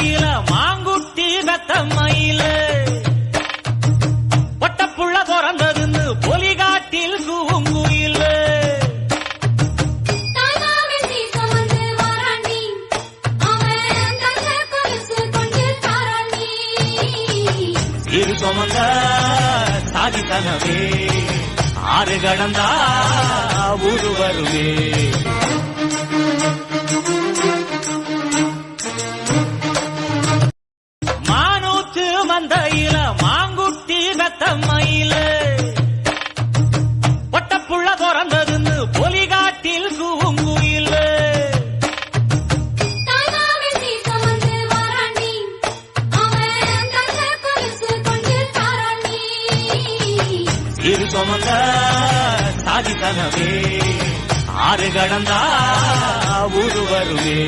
மந்தையில மாங்குட்டி கத்தம்மையில பொட்டப்புள்ள பிறந்ததுன்னு பொலிகாட்டில் கூங்குயில இரு சுமந்த சாதித்தனவே ஆறு கடந்தா ஊரு வருவே மானூத்து மந்தையில மாங்குட்டி கத்தம்மையில பொட்டப்புள்ள பிறந்ததுன்னு பொலிகாட்டில் கூங்குயில இரு சுமந்த சாதித்தனவே ஆறு கடந்தா ஊரு வருவே